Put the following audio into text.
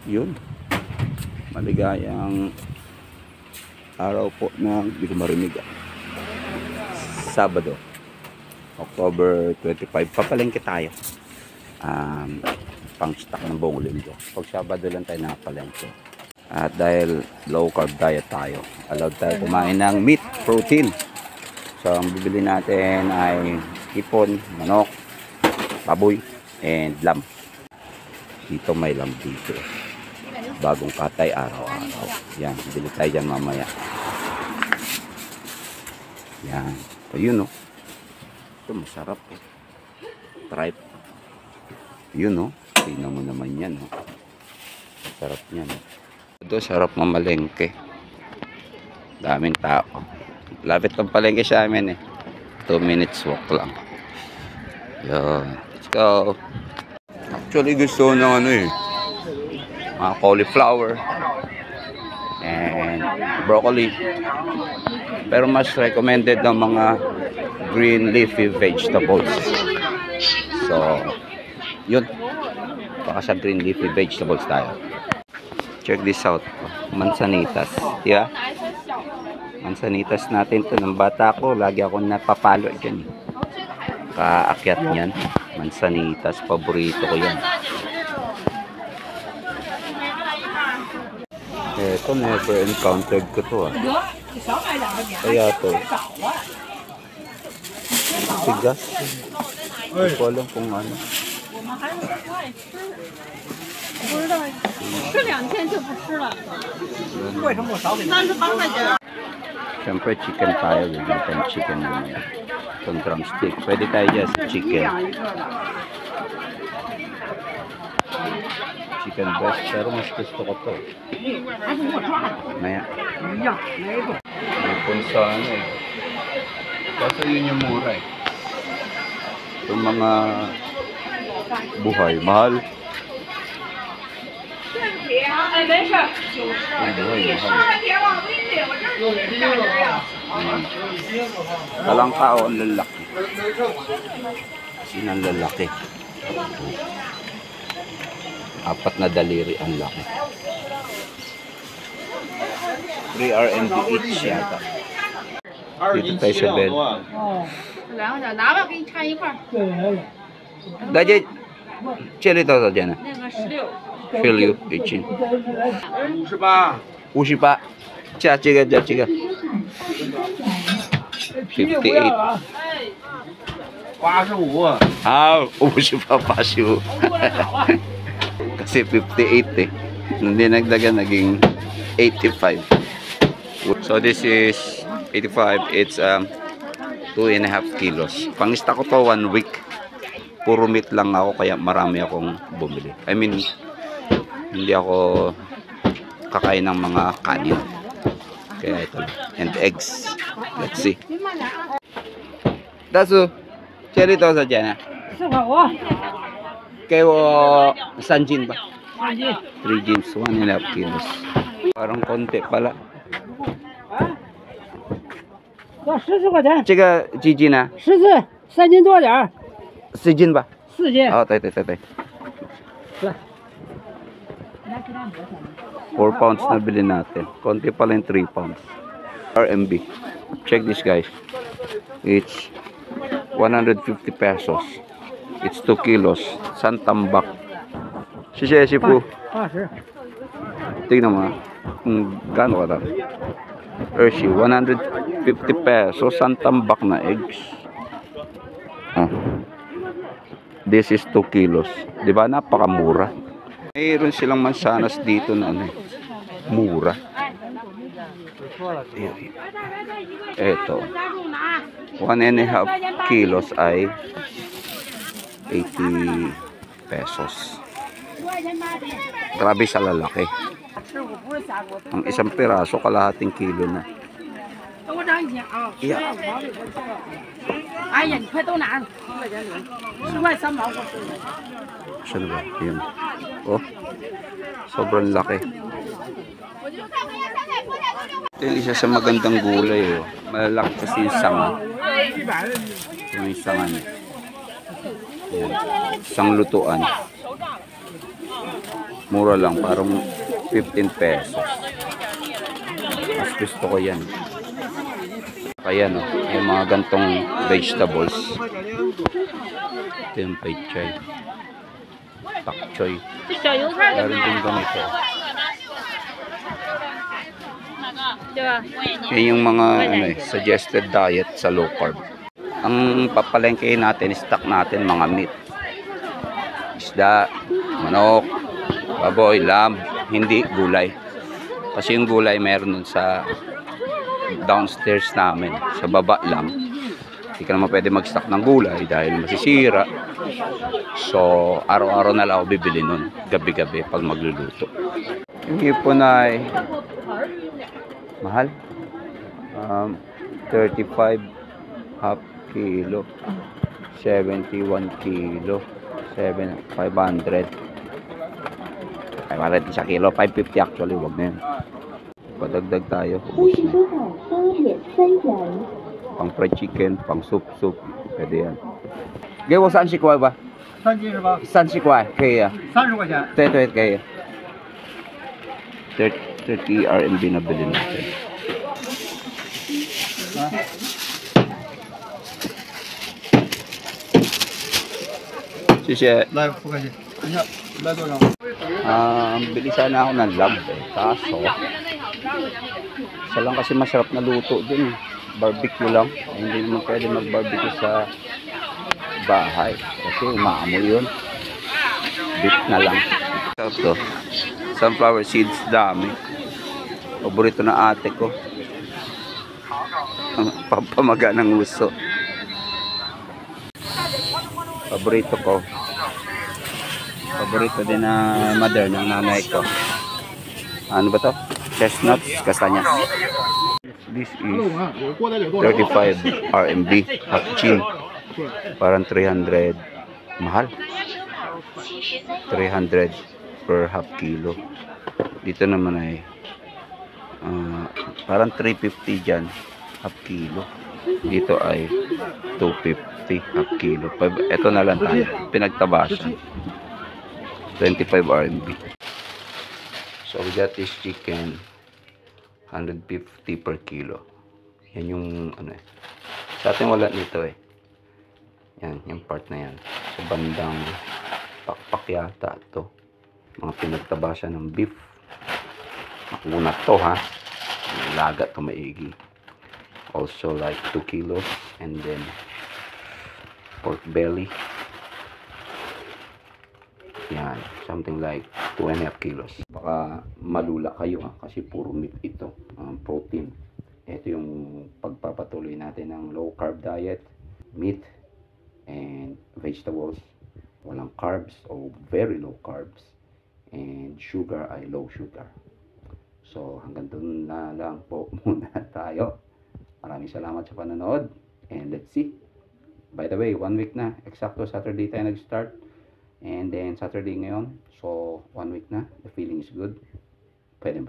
Yun. Maligayang araw po na hindi ko marinig. Sabado, October 25. Papalengke tayo. Pang stock ng buong linggo. Pag Sabado lang tayo nakapalengke. At dahil low carb diet tayo, allowed tayo kumain ng meat, protein. So ang bibili natin ay hipon, manok, baboy, and lamb. Dito may lamb dito. Bagong katay araw-araw. Yan, bili tayo dyan mamaya. Yan. So yun o. Ito masarap o. Tripe. Yun o. Tingnan mo naman yan o. Sarap yan o. Ito sarap mamalengke. Daming tao. Lapit ng palengke sa amin eh. 2 minutes walk lang. Yun. Let's go. Actually gusto ko ng ano eh. Mga cauliflower. And broccoli. Pero mas recommended ng mga green leafy vegetables. So, yun. Baka sa green leafy vegetables tayo. Check this out. Mansanitas. Yeah? Mansanitas natin to ng bata ko. Lagi ako napapalo dyan. Kaakyat niyan. Mansanitas. Paborito ko yan. Ito, never encountered ko to ah. Kaya to. Sigas. Hindi ko alam kung ano. Siyempre chicken tayo. Bibili tayong chicken naman. Itong drumstick. Pwede tayo dyan sa chicken. Chicken breast. Pero mas gusto ko to. Maya. May punsa ano eh. Kasi yun yung mura eh. Itong mga buhay. Mahal. Talang tao ang lalaki. Kasi ang lalaki. 4 na daliri ang laki. 3 RMB each yata. Dito tayo sa bed. Dajit, 这里多少钱呢？16 18 58加这个58 85 好58 85 kasi 58 eh. Hindi nagdagan, naging 85. So this is 85. It's 2.5 kilos. Pangista ko to 1 week. Puro meat lang ako kaya marami akong bumili. I mean, hindi ako kakain ng mga kanin. Kaya ito. And eggs. Let's see. Dasu, cherry to sa dyan ah. 给我3斤吧，3 jeans, 1.5 kilos. Parang konti pala. 14块钱，这个几斤啊14 3斤多点儿，4斤吧。 4斤。哦，对。4 pounds na bilhin natin. Konti pala yung 3 pounds. RMB. Check this guys. It's 150 pesos. It's 2 kilos. Santambak. Si po. 80。 Tingnan mo. Gano'n ka lang. Hershey. 150 pesos. Santambak na eggs. This is 2 kilos. Diba? Napakamura. Mayroon silang mansanas dito na ano. Mura. Ito. 1.5 kilos ay 80 pesos. Grabe sa lalaki. Ang isang piraso, kalahating kilo na. Yeah. 哎呀，你快都拿，10块钱领，10块3毛。 Saan ba? Yun. Oh. Sobrang laki. Ito yung isa sa magandang gulay. Oh. Malalaki kasi yung sanga. Yung sanga niya. Yan. Isang lutuan. Mura lang, parang 15 pesos. Mas gusto ko yan. Kaya no, yung mga gantong vegetables. Ito yung pechay. Pak choy. 这小油菜的 Meron din ganito. 对吧？ Yan yung mga suggested diet sa low carb. Ang papalengke natin, stock natin mga meat. Isda, manok, baboy, lamb, hindi gulay. Kasi yung gulay meron dun sa downstairs namin, sa baba lang. Hindi ka naman pwede mag-stock ng gulay dahil masisira. So, araw-araw na lang ako bibili nun, gabi-gabi pag magluluto. Yung hipon ay mahal. 35 half kilo. 71 kilo. 500. 500 isa kilo. 550 actually. Wag na yun. Padagdag tayo. Ubus na. Pang fried chicken, pang soup. Pwede yan. Gaya mo saan si Kuwai ba? 3斤是吧？ Saan si Kuwai? Kaya. 30块钱。 Ito, kaya. 30 RMB na bilhin natin. Sisya, 来不客气，等一下，来多少？ bili sana ako ng lamb eh. Kaso, isa lang kasi masarap na luto dun. Barbecue lang. Hindi naman pwede mag-barbecue sa bahay. Kasi umaamoy yun. Beef na lang. Ito, sunflower seeds, dami. Paborito na ate ko. Pampamaga ng uso. Paborito ko. Paborito din na mother ng nanay ko. Ano ba to? Chestnuts, kastanyas. This is 35 RMB, half chin. Parang 300. Mahal. 300 per half kilo. Dito naman ay parang 350 dyan, half kilo. Dito ay 250 half kilo. Ito na lang tayo, pinagtabasan. 25 RMB. So we got this chicken 150 per kilo. Yan yung ano eh. Sa atin wala nito eh. Yan, yung part na yan. Sa bandang pakpak yata to. Mga pinagtabasan ng beef. Makunat to ha. Laga to maigi. Also like 2 kilos. And then pork belly. Yan, something like 2.5 kilos. Baka malula kayo ha, kasi puro meat ito, protein. Ito yung pagpapatuloy natin ng low carb diet, meat and vegetables. Walang carbs o very low carbs. And sugar ay low sugar. So hanggang doon na lang po muna tayo. Maraming salamat sa panonood. And let's see. By the way, 1 week na. Eksakto Saturday tayo nag-start. And then Saturday ngayon. So 1 week na. The feeling is good. Pwede.